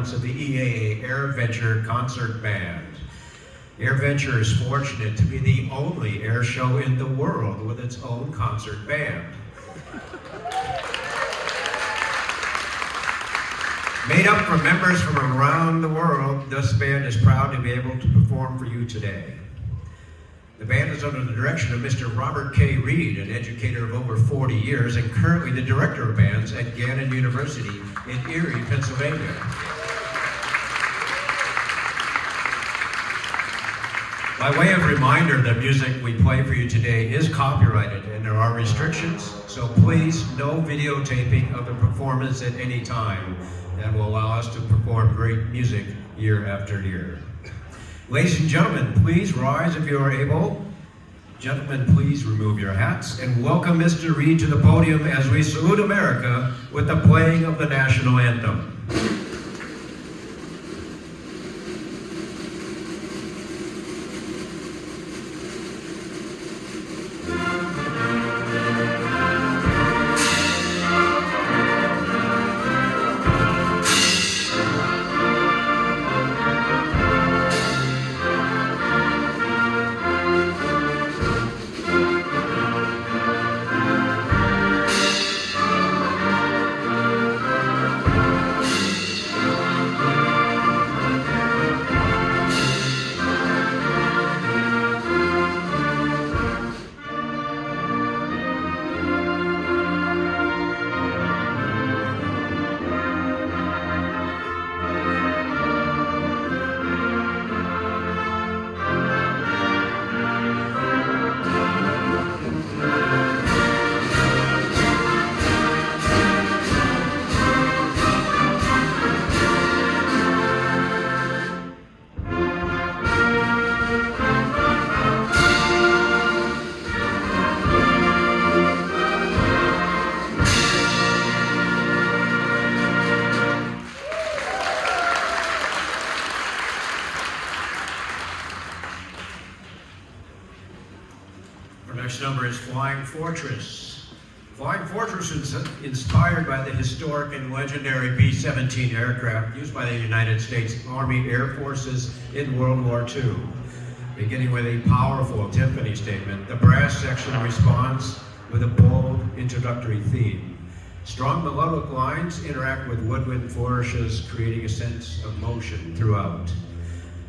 performance of the EAA AirVenture Concert Band. AirVenture is fortunate to be the only air show in the world with its own concert band. Made up from members from around the world, this band is proud to be able to perform for you today. The band is under the direction of Mr. Robert K. Reed, an educator of over 40 years and currently the director of bands at Gannon University in Erie, Pennsylvania. By way of reminder, the music we play for you today is copyrighted and there are restrictions, so please no videotaping of the performance at any time. That will allow us to perform great music year after year. Ladies and gentlemen, please rise if you are able. Gentlemen, please remove your hats and welcome Mr. Reed to the podium as we salute America with the playing of the national anthem. Our next number is Flying Fortress. Flying Fortress is inspired by the historic and legendary B-17 aircraft used by the United States Army Air Forces in World War II. Beginning with a powerful timpani statement, the brass section responds with a bold introductory theme. Strong melodic lines interact with woodwind flourishes, creating a sense of motion throughout.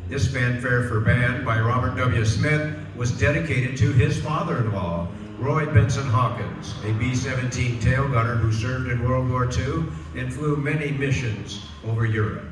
This fanfare for band by Robert W. Smith was dedicated to his father-in-law, Roy Benson Hawkins, a B-17 tail gunner who served in World War II and flew many missions over Europe.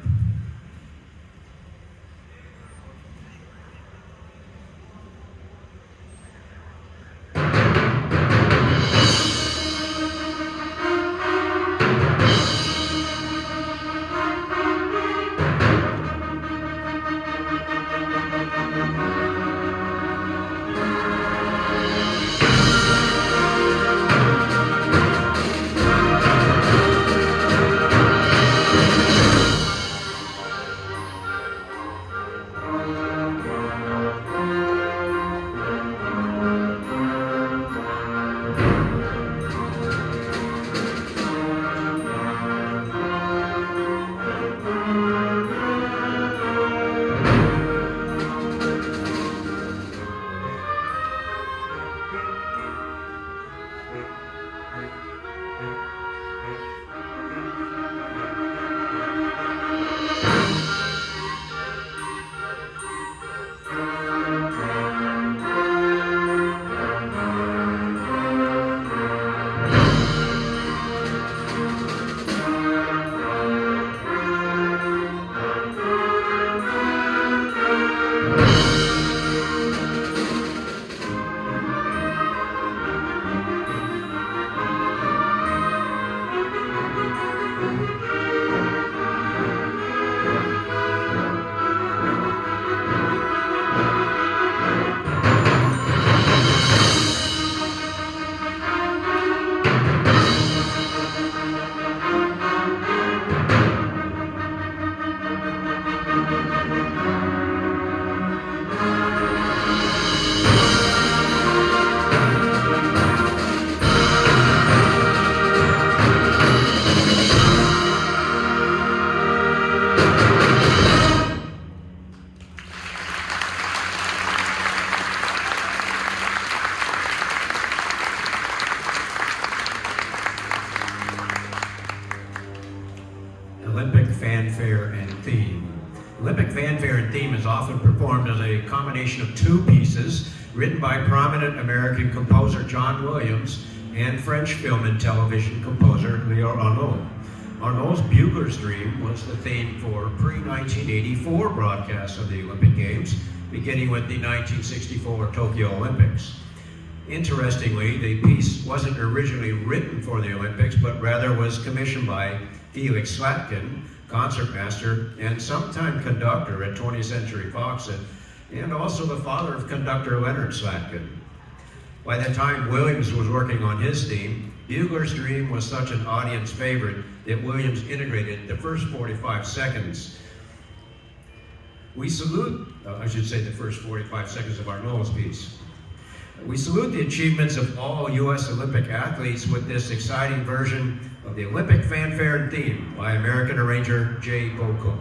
fanfare and theme. Olympic fanfare and theme is often performed as a combination of two pieces written by prominent American composer John Williams and French film and television composer Leo Arnaud. Arnaud's Bugler's Dream was the theme for pre-1984 broadcasts of the Olympic Games, beginning with the 1964 Tokyo Olympics. Interestingly, the piece wasn't originally written for the Olympics, but rather was commissioned by Felix Slatkin, concertmaster and sometime conductor at 20th Century Fox, and also the father of conductor Leonard Slatkin. By the time Williams was working on his theme, Bugler's Dream was such an audience favorite that Williams integrated the first 45 seconds. We salute, the first 45 seconds of Arnaud's piece. We salute the achievements of all U.S. Olympic athletes with this exciting version of the Olympic fanfare and theme by American arranger Jay Bocook.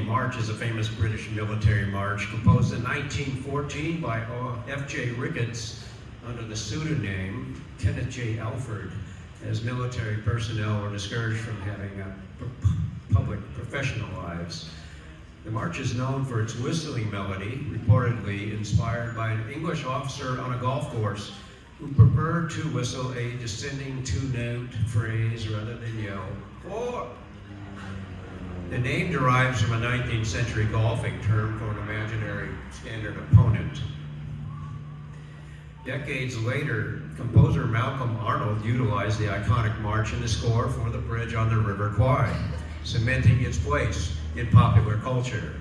March is a famous British military march composed in 1914 by F.J. Ricketts under the pseudonym Kenneth J. Alford, as military personnel were discouraged from having public professional lives. The march is known for its whistling melody, reportedly inspired by an English officer on a golf course who preferred to whistle a descending two-note phrase rather than yell, "4." The name derives from a 19th century golfing term for an imaginary standard opponent. Decades later, composer Malcolm Arnold utilized the iconic march in the score for the bridge on the River Kwai, cementing its place in popular culture.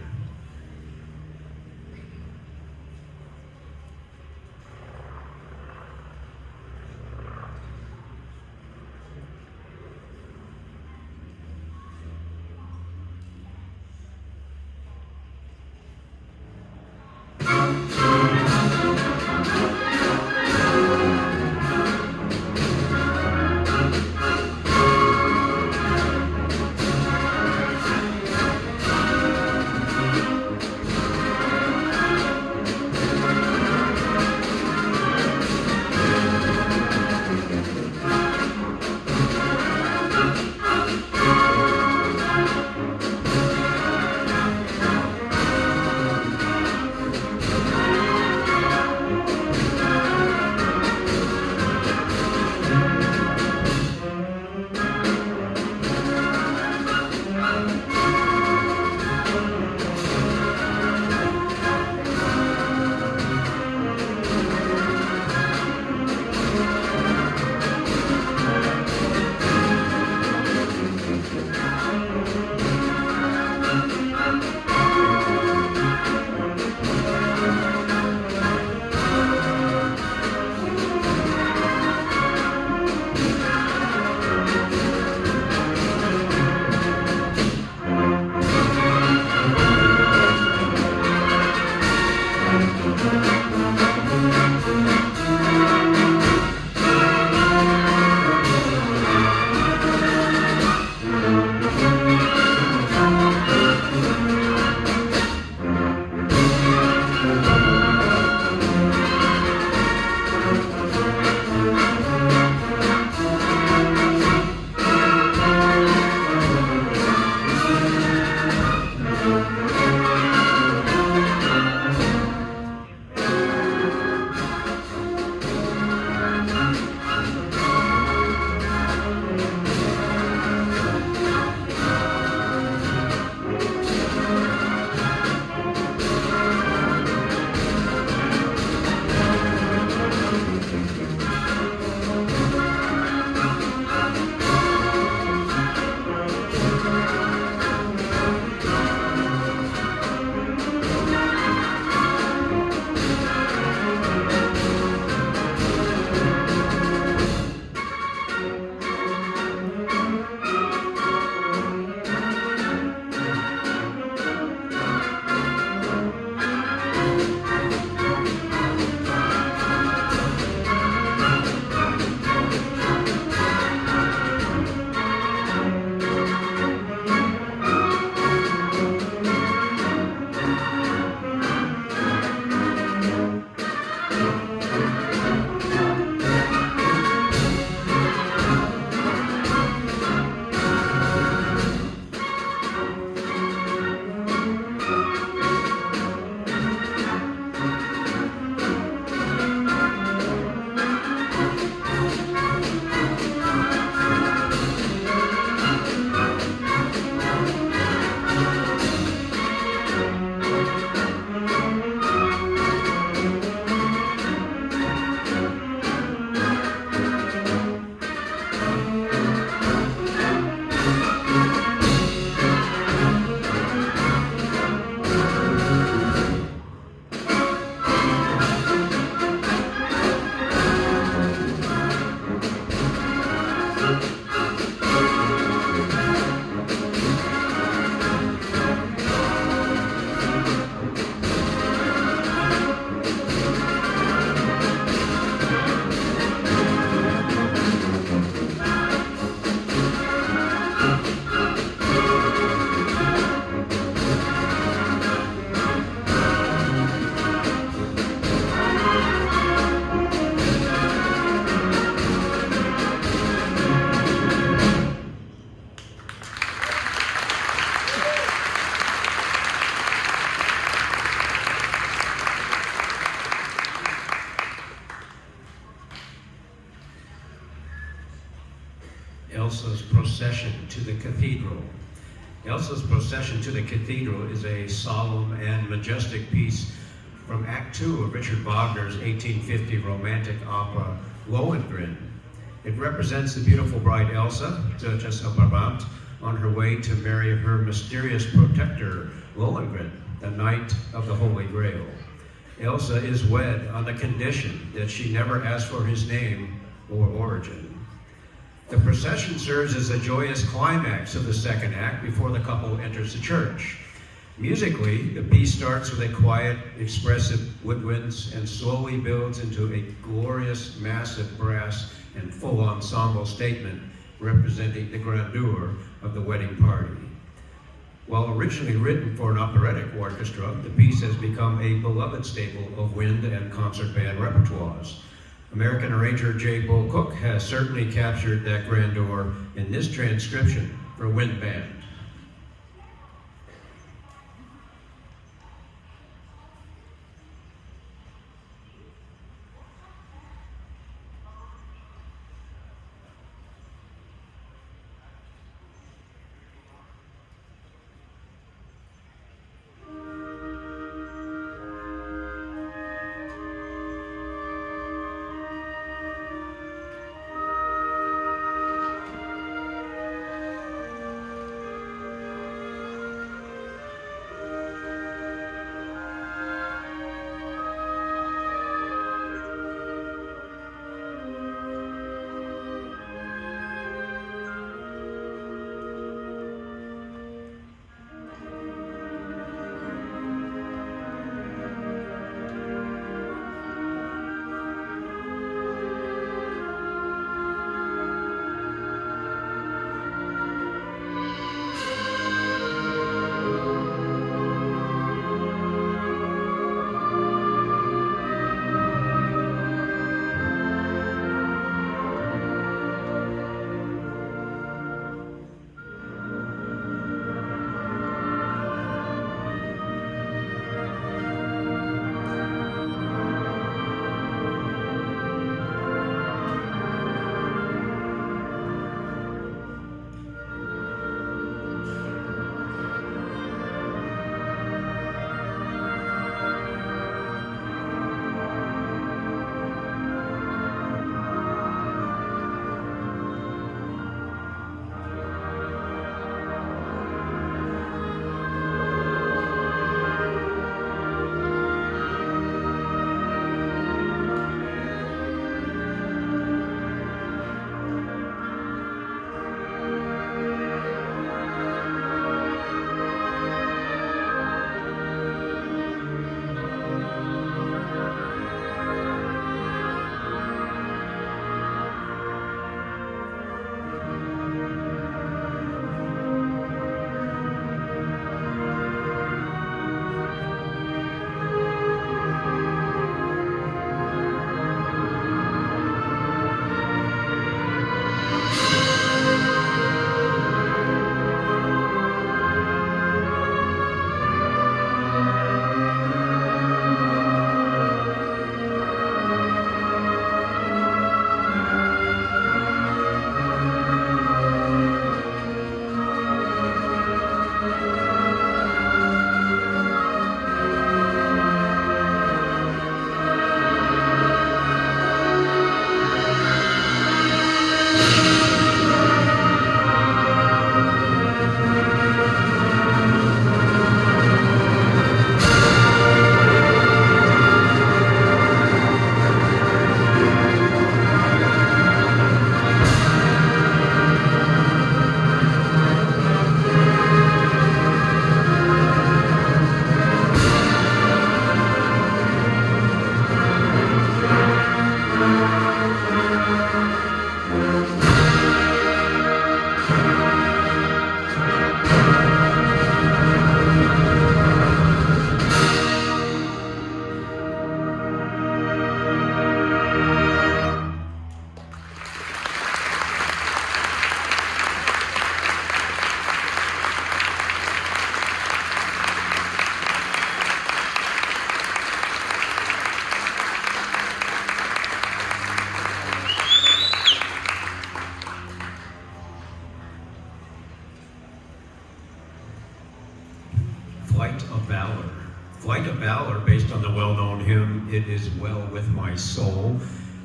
Elsa's Procession to the Cathedral. Elsa's Procession to the Cathedral is a solemn and majestic piece from Act 2 of Richard Wagner's 1850 romantic opera Lohengrin. It represents the beautiful bride Elsa, Duchess of Brabant, on her way to marry her mysterious protector, Lohengrin, the Knight of the Holy Grail. Elsa is wed on the condition that she never asks for his name or origin. The procession serves as a joyous climax of the second act before the couple enters the church. Musically, the piece starts with a quiet, expressive woodwinds and slowly builds into a glorious, massive brass and full ensemble statement representing the grandeur of the wedding party. While originally written for an operatic orchestra, the piece has become a beloved staple of wind and concert band repertoires. American arranger J. Bull Cook has certainly captured that grandeur in this transcription for wind band. Flight of Valor, based on the well-known hymn, "It Is Well With My Soul,"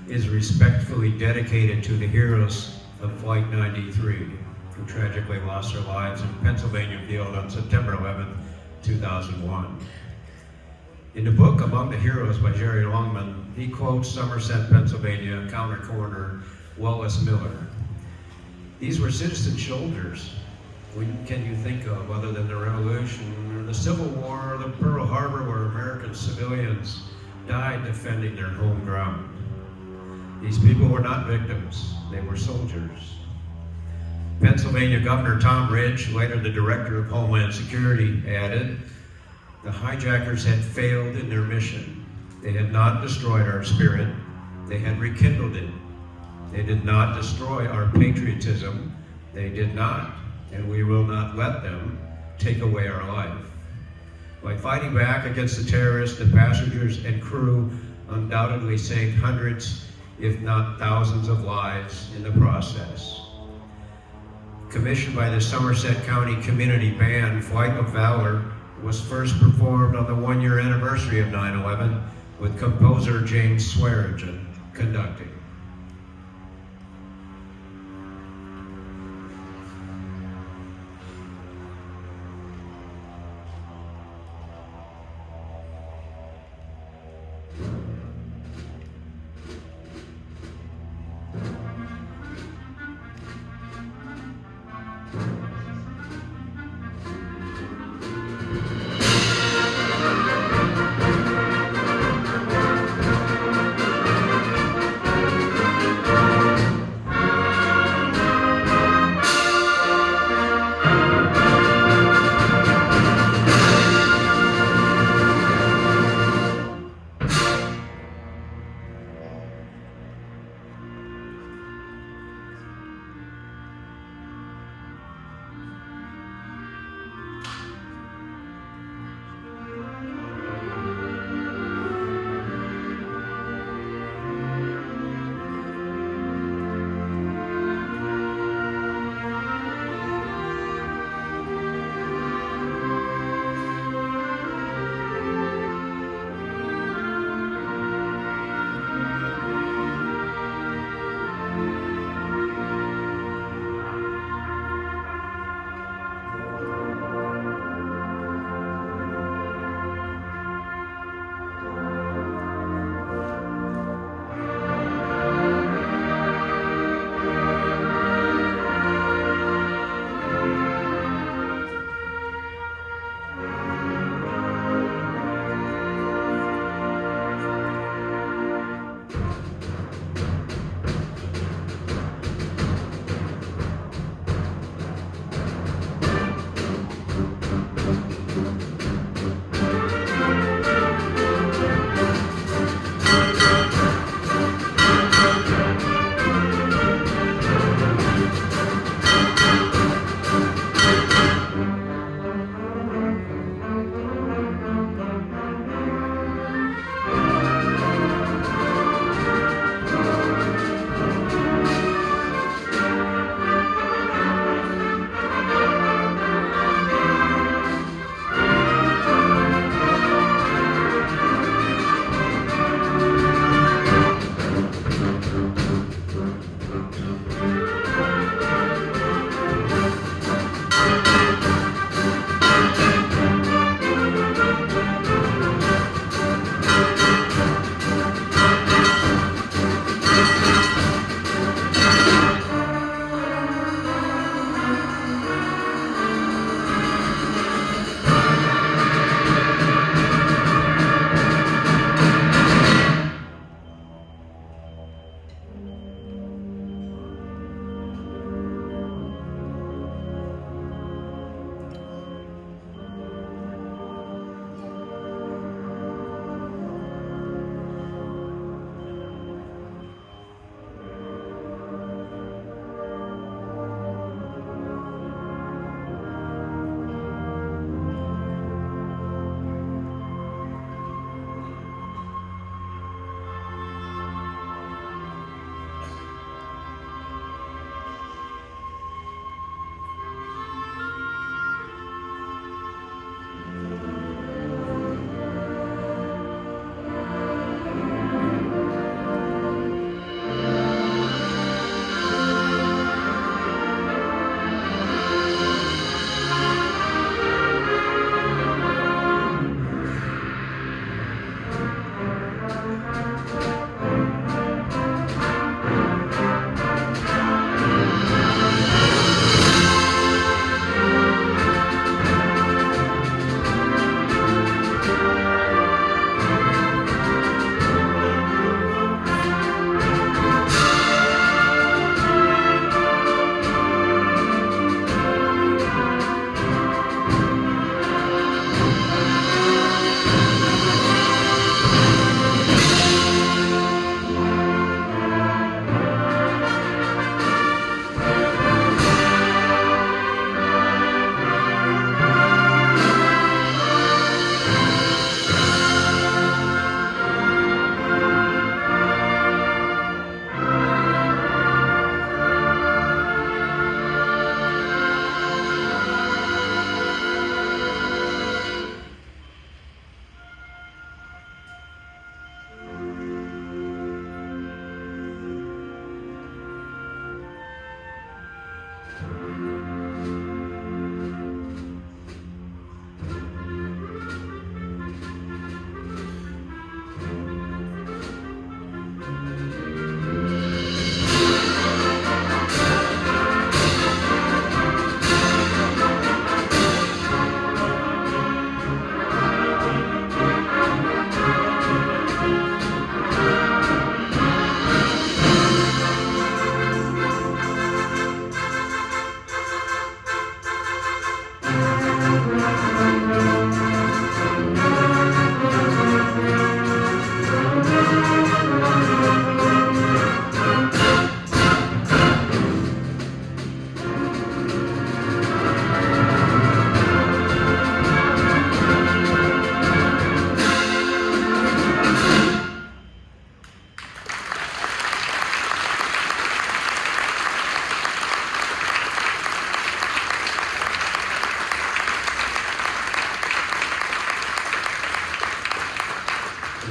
is respectfully dedicated to the heroes of Flight 93. who tragically lost their lives in Pennsylvania Field on September 11, 2001. In the book Among the Heroes by Jerry Longman, he quotes Somerset, Pennsylvania counter coroner Wallace Miller. These were citizen soldiers. What can you think of other than the Revolution or the Civil War or the Pearl Harbor, where American civilians died defending their home ground? These people were not victims, they were soldiers. Pennsylvania Governor Tom Ridge, later the Director of Homeland Security, added, the hijackers had failed in their mission. They had not destroyed our spirit, they had rekindled it. They did not destroy our patriotism, they did not, and we will not let them take away our life. By fighting back against the terrorists, the passengers and crew undoubtedly saved hundreds, if not thousands of lives in the process. Commissioned by the Somerset County Community Band, Flight of Valor was first performed on the one-year anniversary of 9/11 with composer James Swearingen conducting.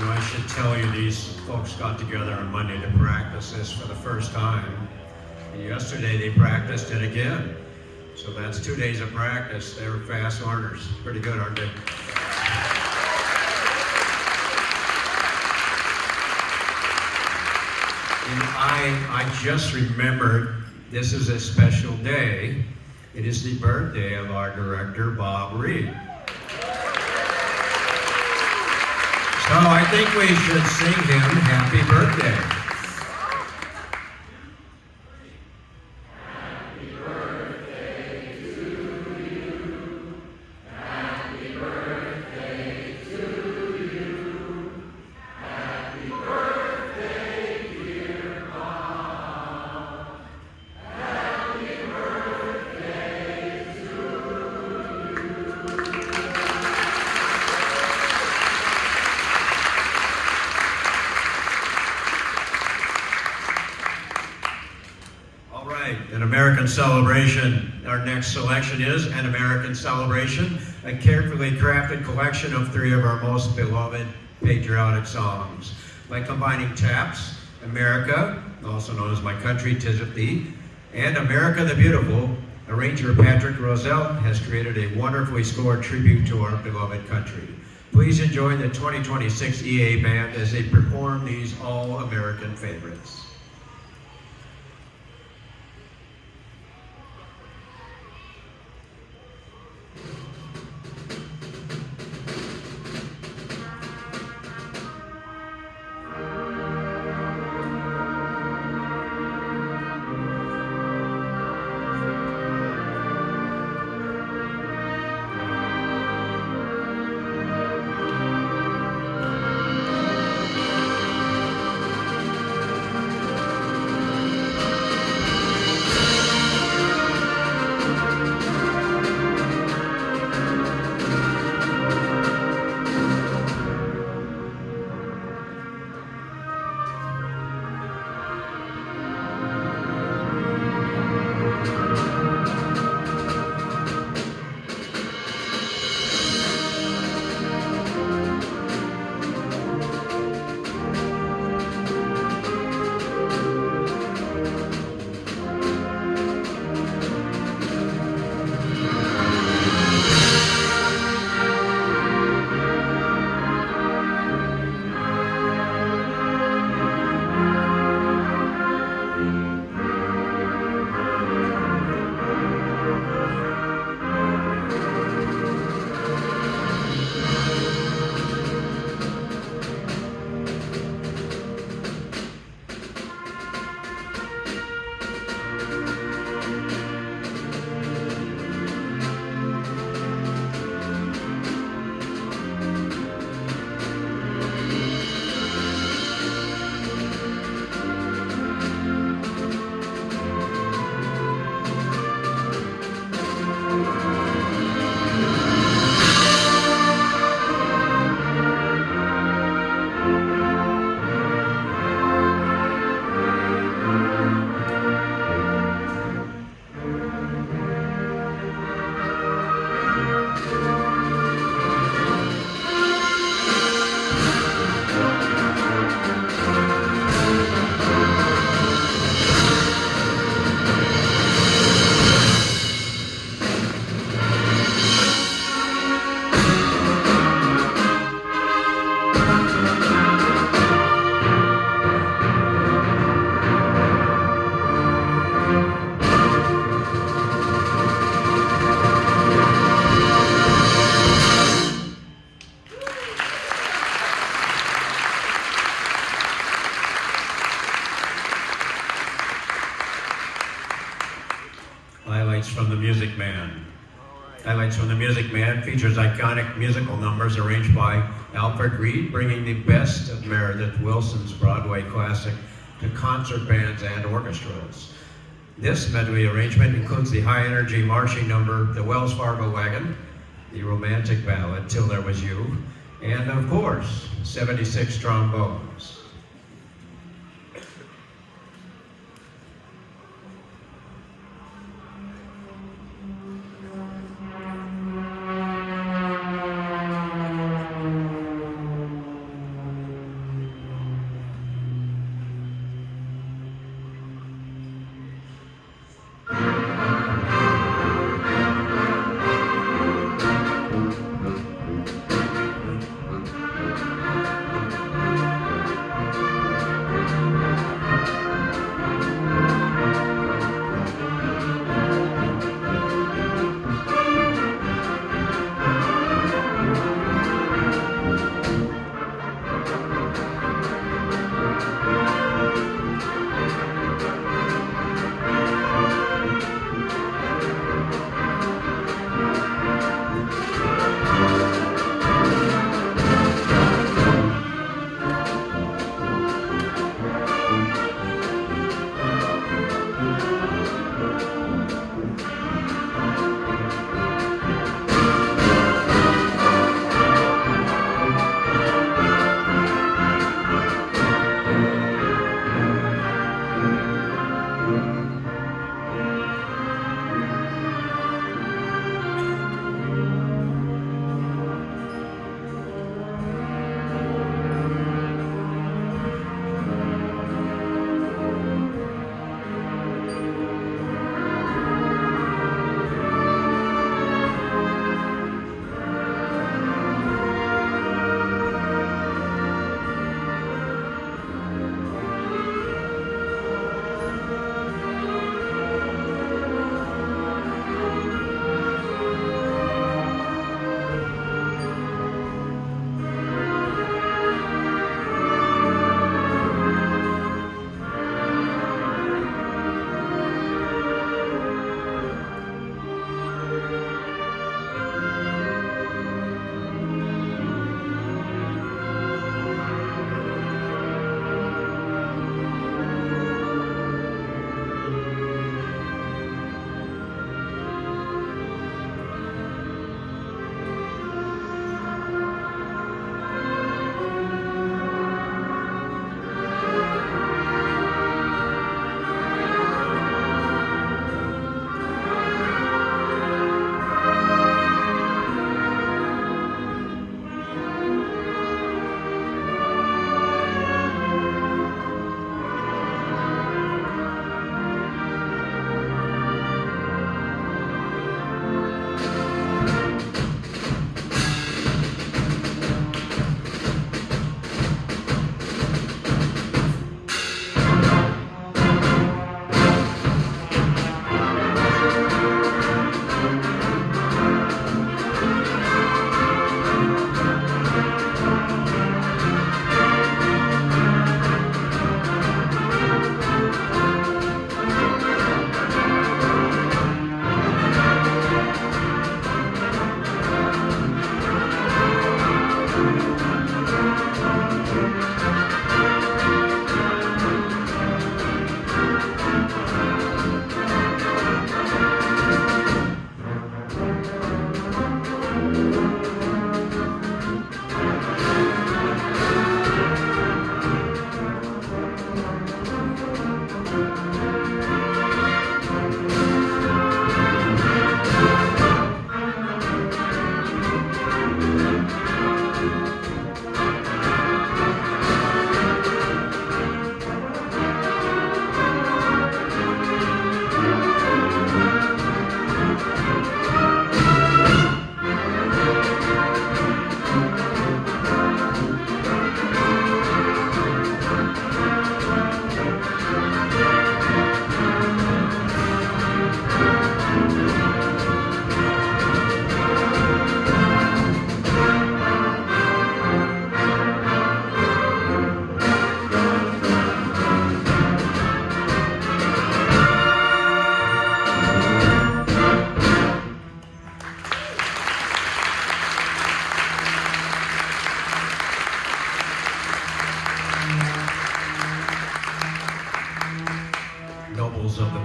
You know, I should tell you, these folks got together on Monday to practice this for the first time. And yesterday they practiced it again. So that's 2 days of practice. They were fast learners. Pretty good, aren't they? And I just remembered this is a special day. It is the birthday of our director, Bob Reed. So I think we should sing him happy birthday. An American Celebration. Our next selection is An American Celebration, a carefully crafted collection of 3 of our most beloved patriotic songs. By combining taps, America, also known as My Country, 'Tis of Thee, and America the Beautiful, arranger Patrick Rosell has created a wonderfully scored tribute to our beloved country. Please enjoy the 2026 EAA Band as they perform these all-American favorites. Highlights from the Music Man. Highlights from the Music Man features iconic musical numbers arranged by Alfred Reed, bringing the best of Meredith Willson's Broadway classic to concert bands and orchestras. This medley arrangement includes the high-energy marching number, The Wells Fargo Wagon, the romantic ballad, Till There Was You, and of course, 76 trombones.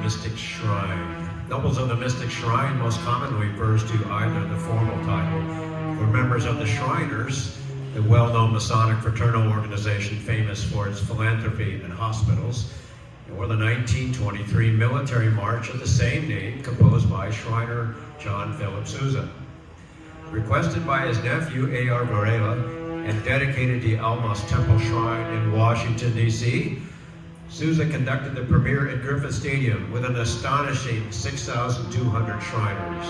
Mystic Shrine. Nobles of the Mystic Shrine most commonly refers to either the formal title for members of the Shriners, the well-known Masonic fraternal organization famous for its philanthropy and hospitals, or the 1923 military march of the same name composed by Shriner John Philip Sousa. Requested by his nephew A.R. Varela and dedicated to Almas Temple Shrine in Washington, D.C., Sousa conducted the premiere at Griffith Stadium with an astonishing 6,200 Shriners,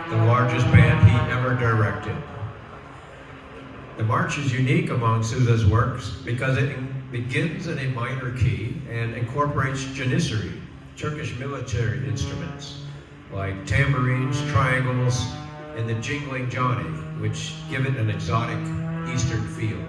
the largest band he ever directed. The march is unique among Sousa's works because it begins in a minor key and incorporates janissary, Turkish military instruments, like tambourines, triangles, and the jingling Johnny, which give it an exotic Eastern feel.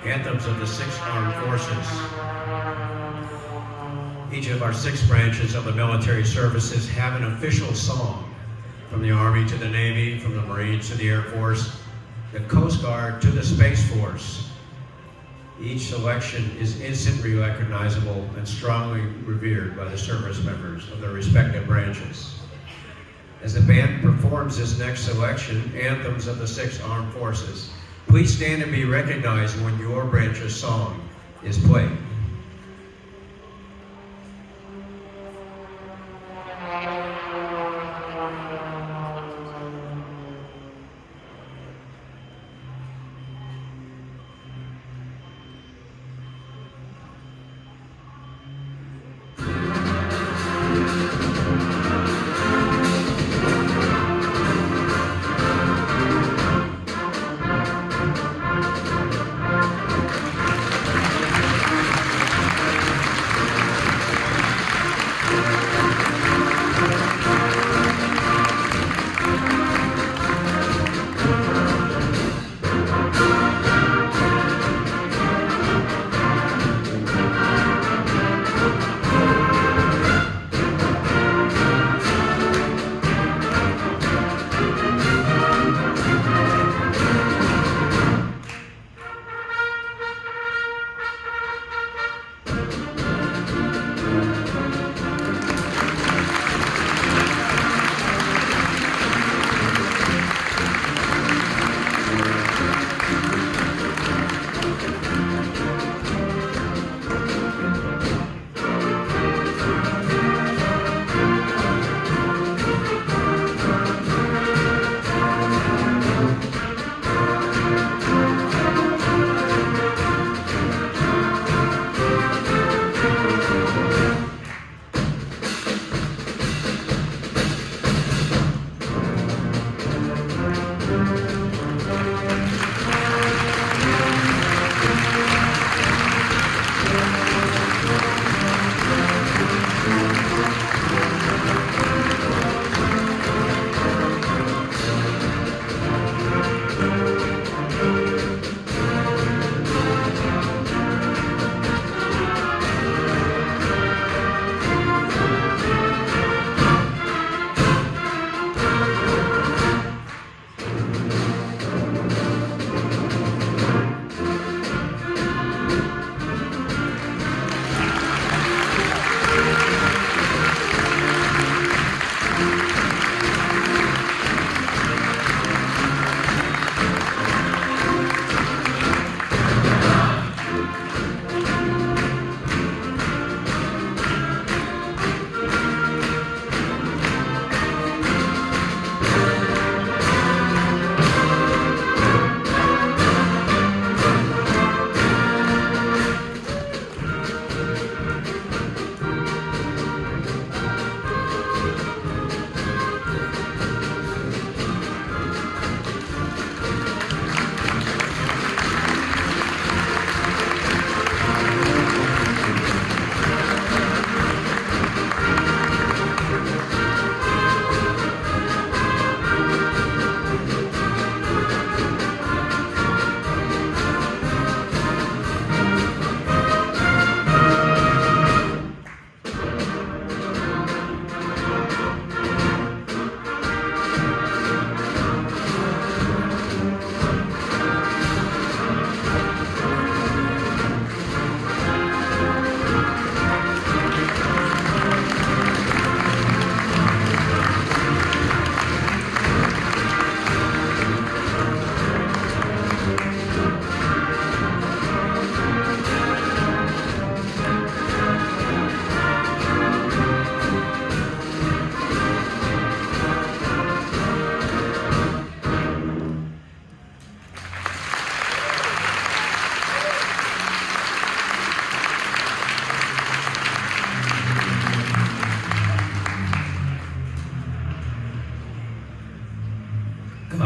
Anthems of the 6 Armed Forces. Each of our 6 branches of the military services have an official song, from the Army to the Navy, from the Marines to the Air Force, the Coast Guard to the Space Force. Each selection is instantly recognizable and strongly revered by the service members of their respective branches. As the band performs this next selection, Anthems of the Six Armed Forces, please stand and be recognized when your branch's song is played.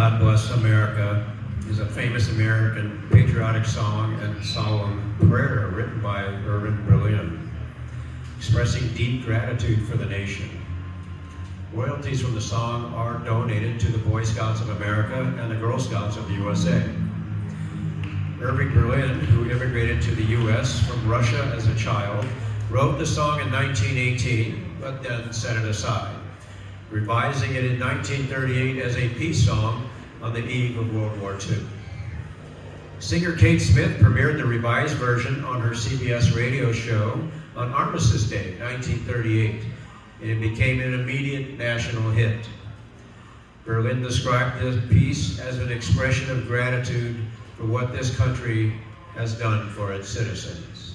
God Bless America is a famous American patriotic song and solemn prayer written by Irving Berlin, expressing deep gratitude for the nation. Royalties from the song are donated to the Boy Scouts of America and the Girl Scouts of the USA. Irving Berlin, who immigrated to the U.S. from Russia as a child, wrote the song in 1918, but then set it aside, revising it in 1938 as a peace song on the eve of World War II. Singer Kate Smith premiered the revised version on her CBS radio show on Armistice Day, 1938, and it became an immediate national hit. Berlin described this piece as an expression of gratitude for what this country has done for its citizens.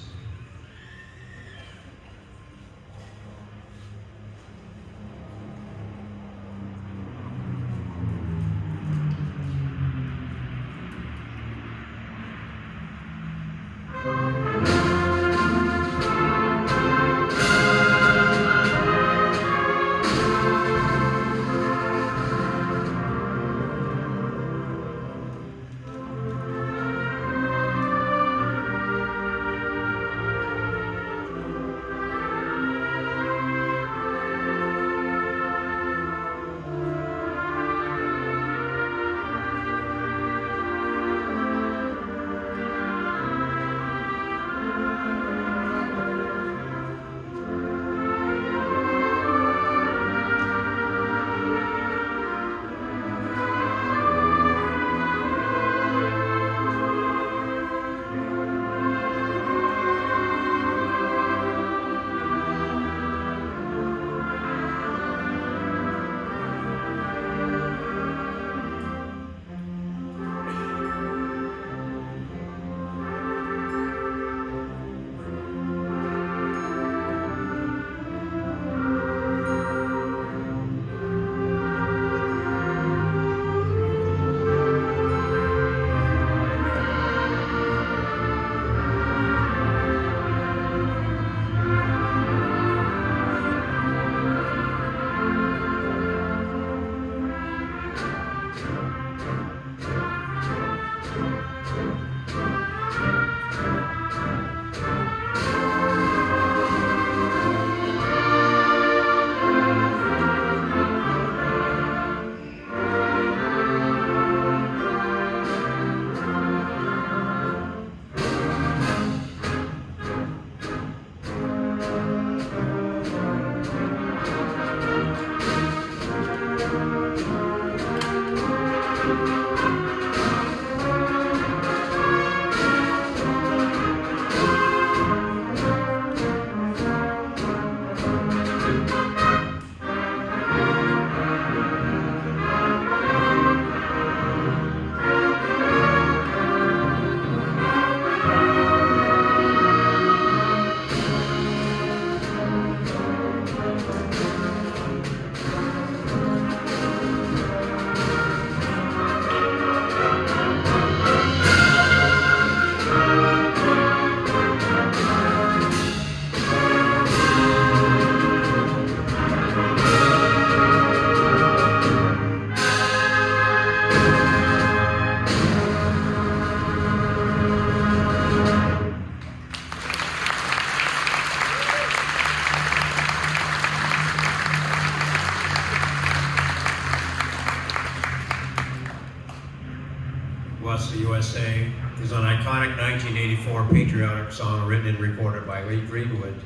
Bless the USA is an iconic 1984 patriotic song written and recorded by Lee Greenwood.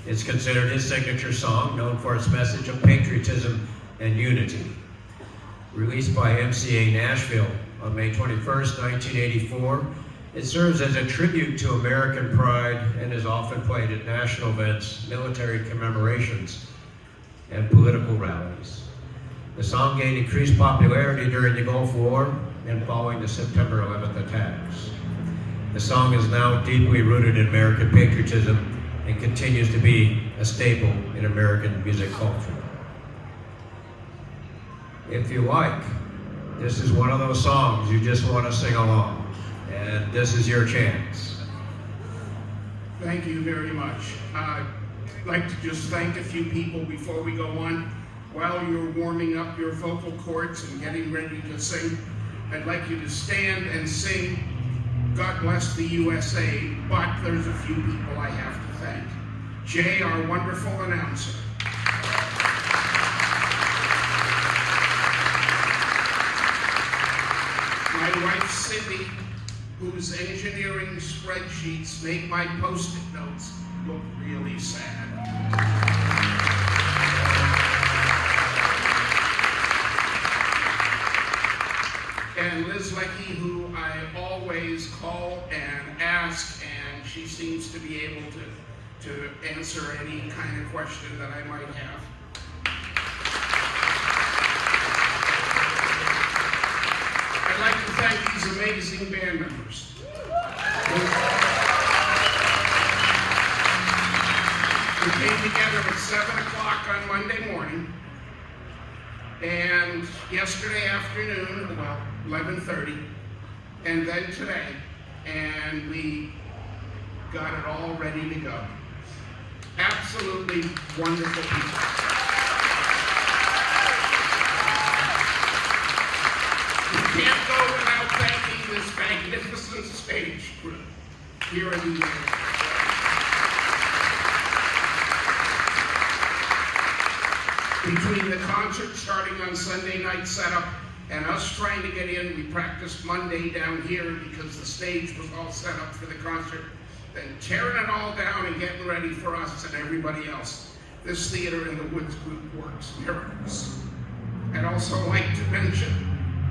It's considered his signature song, known for its message of patriotism and unity. Released by MCA Nashville on May 21st, 1984, it serves as a tribute to American pride and is often played at national events, military commemorations, and political rallies. The song gained increased popularity during the Gulf War and following the September 11th attacks. The song is now deeply rooted in American patriotism and continues to be a staple in American music culture. If you like, this is one of those songs you just want to sing along, and this is your chance. Thank you very much. I'd like to just thank a few people before we go on. While you're warming up your vocal cords and getting ready to sing, I'd like you to stand and sing God Bless the USA, but there's a few people I have to thank. Jay, our wonderful announcer. My wife, Cindy, whose engineering spreadsheets make my Post-it notes look really sad. And Liz Leckie, who I always call and ask, and she seems to be able to answer any kind of question that I might have. to thank these amazing band members. We came together at 7 o'clock on Monday morning, and yesterday afternoon, well, 11:30, and then today, and we got it all ready to go. Absolutely wonderful people. We can't go without thanking this magnificent stage group here at EAA. Between the concert starting on Sunday night setup and us trying to get in, we practiced Monday down here because the stage was all set up for the concert, then tearing it all down and getting ready for us and everybody else. This theater in the Woods group works miracles. I'd also like to mention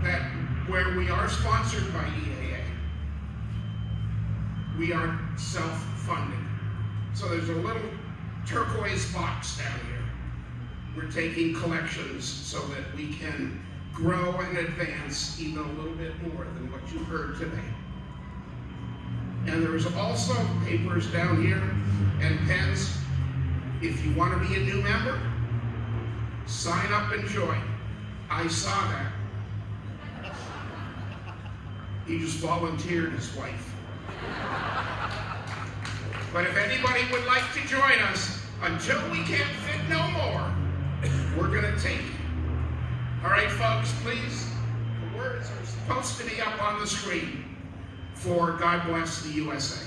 that where we are sponsored by EAA, we are self-funding. So there's a little turquoise box down here. We're taking collections so that we can grow and advance even a little bit more than what you heard today. And there's also papers down here and pens. If you want to be a new member, sign up and join. I saw that. He just volunteered his wife. But if anybody would like to join us, until we can't fit no more, we're going to take it. All right, folks, please. The words are supposed to be up on the screen for God Bless the USA.